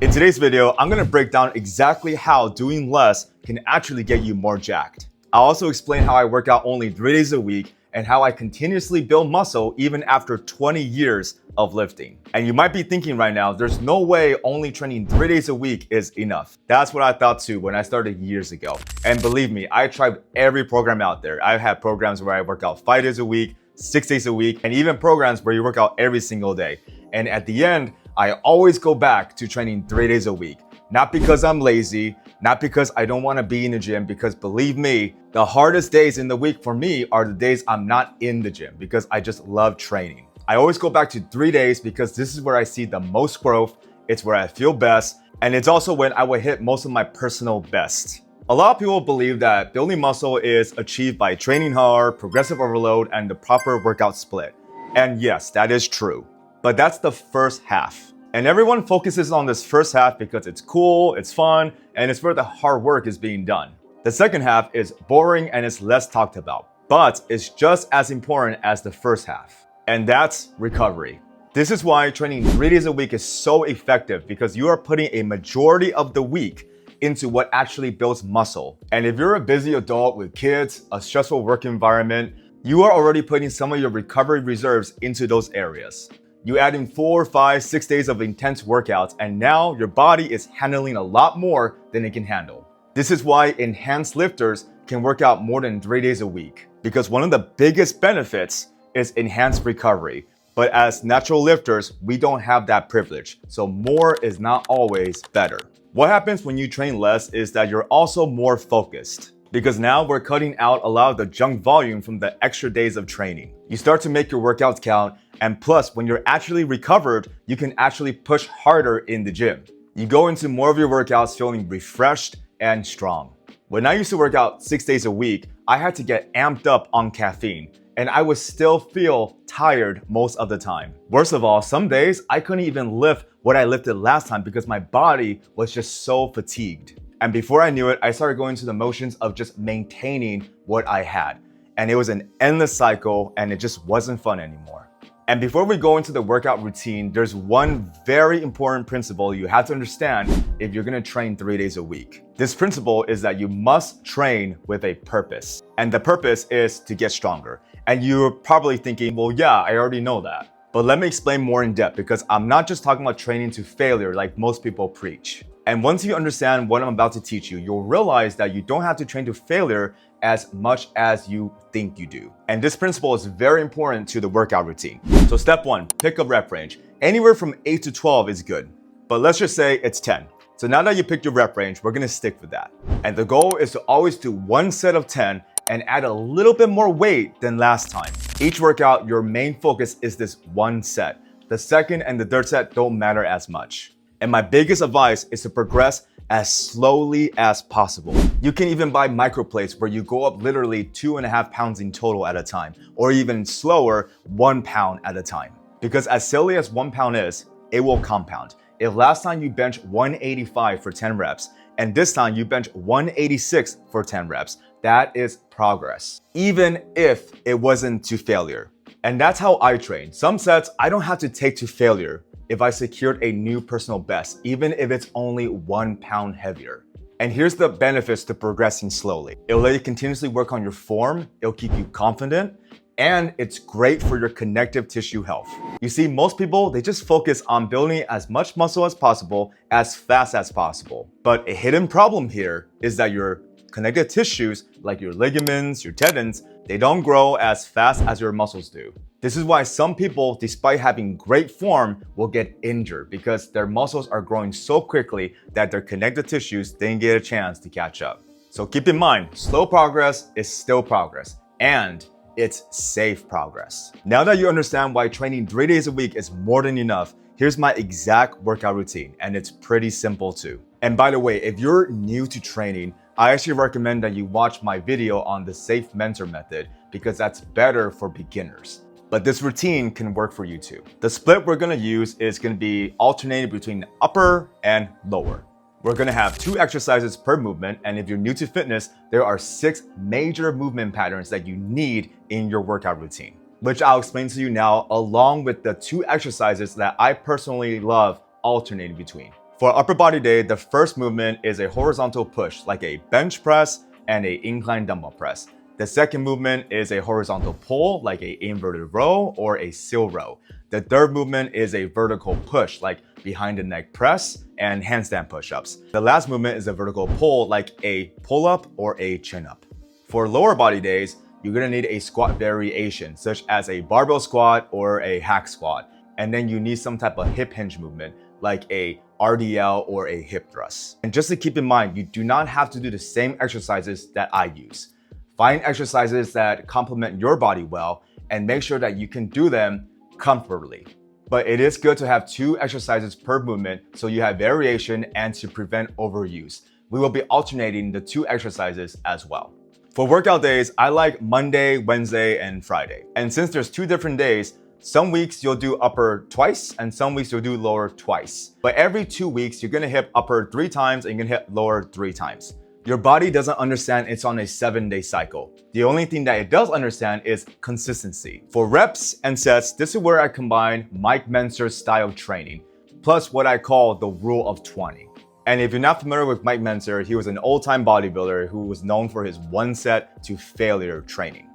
In today's video, I'm gonna break down exactly how doing less can actually get you more jacked. I'll also explain how I work out only 3 days a week and how I continuously build muscle even after 20 years of lifting. And you might be thinking right now, there's no way only training 3 days a week is enough. That's what I thought too when I started years ago. And believe me, I tried every program out there. I've had programs where I work out 5 days a week, 6 days a week, and even programs where you work out every single day. And at the end, I always go back to training 3 days a week. Not because I'm lazy, not because I don't want to be in the gym, because believe me, the hardest days in the week for me are the days I'm not in the gym because I just love training. I always go back to 3 days because this is where I see the most growth, it's where I feel best, and it's also when I will hit most of my personal best. A lot of people believe that building muscle is achieved by training hard, progressive overload, and the proper workout split. And yes, that is true. But that's the first half. And everyone focuses on this first half because it's cool, it's fun, and it's where the hard work is being done. The second half is boring and it's less talked about, but it's just as important as the first half. And that's recovery. This is why training 3 days a week is so effective, because you are putting a majority of the week into what actually builds muscle. And if you're a busy adult with kids, a stressful work environment, you are already putting some of your recovery reserves into those areas. You add in 4, 5, 6 days of intense workouts, and now your body is handling a lot more than it can handle. This is why enhanced lifters can work out more than 3 days a week, because one of the biggest benefits is enhanced recovery. But as natural lifters, we don't have that privilege, so more is not always better. What happens when you train less is that you're also more focused, because now we're cutting out a lot of the junk volume from the extra days of training. You start to make your workouts count, and plus, when you're actually recovered, you can actually push harder in the gym. You go into more of your workouts feeling refreshed and strong. When I used to work out 6 days a week, I had to get amped up on caffeine, and I would still feel tired most of the time. Worst of all, some days I couldn't even lift what I lifted last time because my body was just so fatigued. And before I knew it, I started going through the motions of just maintaining what I had. And it was an endless cycle, and it just wasn't fun anymore. And before we go into the workout routine, there's one very important principle you have to understand if you're gonna train 3 days a week. This principle is that you must train with a purpose. And the purpose is to get stronger. And you're probably thinking, well, yeah, I already know that. But let me explain more in depth, because I'm not just talking about training to failure like most people preach. And once you understand what I'm about to teach you, you'll realize that you don't have to train to failure as much as you think you do. And this principle is very important to the workout routine. So step 1, pick a rep range. Anywhere from 8 to 12 is good, but let's just say it's 10. So now that you picked your rep range, we're gonna stick with that. And the goal is to always do one set of 10 and add a little bit more weight than last time. Each workout, your main focus is this one set. The second and the third set don't matter as much. And my biggest advice is to progress as slowly as possible. You can even buy microplates where you go up literally 2.5 pounds in total at a time, or even slower, 1 pound at a time. Because as silly as 1 pound is, it will compound. If last time you bench 185 for 10 reps, and this time you bench 186 for 10 reps, that is progress, even if it wasn't to failure. And that's how I train. Some sets I don't have to take to failure if I secured a new personal best, even if it's only 1 pound heavier. And here's the benefits to progressing slowly. It'll let you continuously work on your form, it'll keep you confident, and it's great for your connective tissue health. You see, most people, they just focus on building as much muscle as possible, as fast as possible. But a hidden problem here is that your connective tissues, like your ligaments, your tendons, they don't grow as fast as your muscles do. This is why some people, despite having great form, will get injured because their muscles are growing so quickly that their connective tissues didn't get a chance to catch up. So keep in mind, slow progress is still progress, and it's safe progress. Now that you understand why training 3 days a week is more than enough, here's my exact workout routine, and it's pretty simple too. And by the way, if you're new to training, I actually recommend that you watch my video on the Mike Mentzer method, because that's better for beginners. But this routine can work for you too. The split we're gonna use is gonna be alternated between upper and lower. We're gonna have 2 exercises per movement, and if you're new to fitness, there are 6 major movement patterns that you need in your workout routine, which I'll explain to you now, along with the 2 exercises that I personally love alternating between. For upper body day, the first movement is a horizontal push, like a bench press and a incline dumbbell press. The second movement is a horizontal pull, like a inverted row or a seal row. The third movement is a vertical push, like behind the neck press and handstand push-ups. The last movement is a vertical pull, like a pull-up or a chin-up. For lower body days, you're gonna need a squat variation, such as a barbell squat or a hack squat. And then you need some type of hip hinge movement, like a RDL or a hip thrust. And just to keep in mind, you do not have to do the same exercises that I use. Find exercises that complement your body well and make sure that you can do them comfortably. But it is good to have 2 exercises per movement so you have variation and to prevent overuse. We will be alternating the 2 exercises as well. For workout days, I like Monday, Wednesday, and Friday. And since there's 2 different days, some weeks you'll do upper twice and some weeks you'll do lower twice. But every 2 weeks, you're gonna hit upper 3 times and you're gonna hit lower 3 times. Your body doesn't understand it's on a 7-day cycle. The only thing that it does understand is consistency. For reps and sets, this is where I combine Mike Mentzer's style of training, plus what I call the rule of 20. And if you're not familiar with Mike Mentzer, he was an old-time bodybuilder who was known for his 1 set to failure training.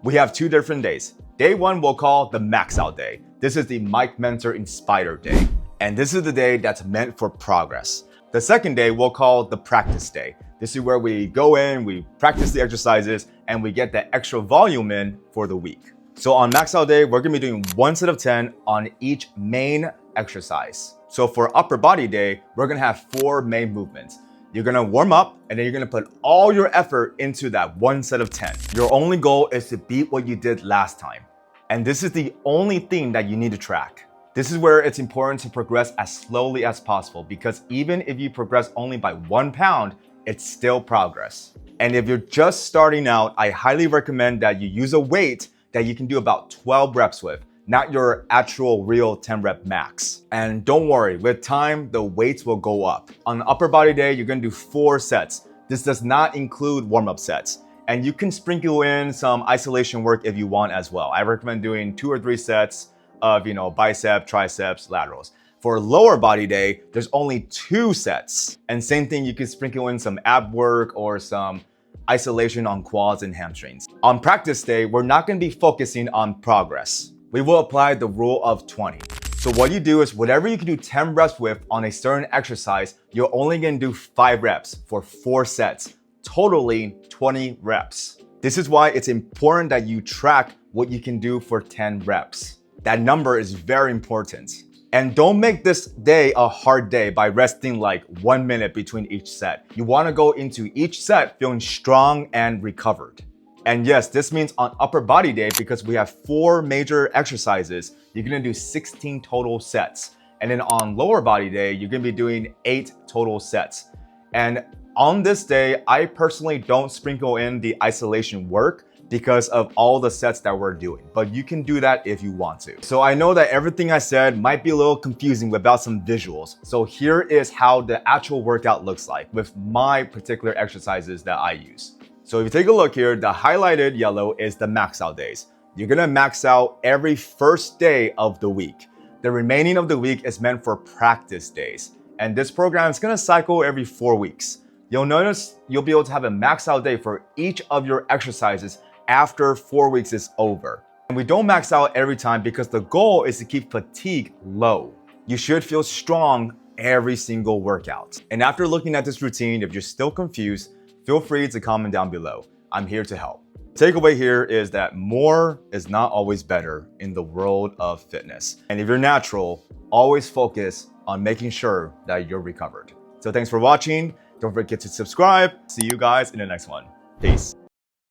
We have 2 different days. Day 1 we'll call the max out day. This is the Mike Mentzer inspired day. And this is the day that's meant for progress. The second day we'll call the practice day. This is where we go in, we practice the exercises, and we get that extra volume in for the week. So on max out day, we're gonna be doing 1 set of 10 on each main exercise. So for upper body day, we're gonna have 4 main movements. You're gonna warm up, and then you're gonna put all your effort into that 1 set of 10. Your only goal is to beat what you did last time. And this is the only thing that you need to track. This is where it's important to progress as slowly as possible, because even if you progress only by 1 pound, it's still progress. And if you're just starting out, I highly recommend that you use a weight that you can do about 12 reps with, not your actual real 10 rep max. And don't worry, with time, the weights will go up. On upper body day, you're gonna do 4 sets. This does not include warm-up sets. And you can sprinkle in some isolation work if you want as well. I recommend doing 2 or 3 sets of, bicep, triceps, laterals. For lower body day, there's only 2 sets. And same thing, you can sprinkle in some ab work or some isolation on quads and hamstrings. On practice day, we're not gonna be focusing on progress. We will apply the rule of 20. So what you do is whatever you can do 10 reps with on a certain exercise, you're only gonna do 5 reps for 4 sets, totaling 20 reps. This is why it's important that you track what you can do for 10 reps. That number is very important. And don't make this day a hard day by resting like 1 minute between each set. You wanna go into each set feeling strong and recovered. And yes, this means on upper body day, because we have 4 major exercises, you're gonna do 16 total sets. And then on lower body day, you're gonna be doing 8 total sets. And on this day, I personally don't sprinkle in the isolation work because of all the sets that we're doing, but you can do that if you want to. So I know that everything I said might be a little confusing without some visuals. So here is how the actual workout looks like with my particular exercises that I use. So if you take a look here, the highlighted yellow is the max out days. You're gonna max out every first day of the week. The remaining of the week is meant for practice days. And this program is gonna cycle every 4 weeks. You'll notice you'll be able to have a max out day for each of your exercises after 4 weeks is over. And we don't max out every time because the goal is to keep fatigue low. You should feel strong every single workout. And after looking at this routine, if you're still confused, feel free to comment down below. I'm here to help. Takeaway here is that more is not always better in the world of fitness. And if you're natural, always focus on making sure that you're recovered. So thanks for watching. Don't forget to subscribe. See you guys in the next one. Peace.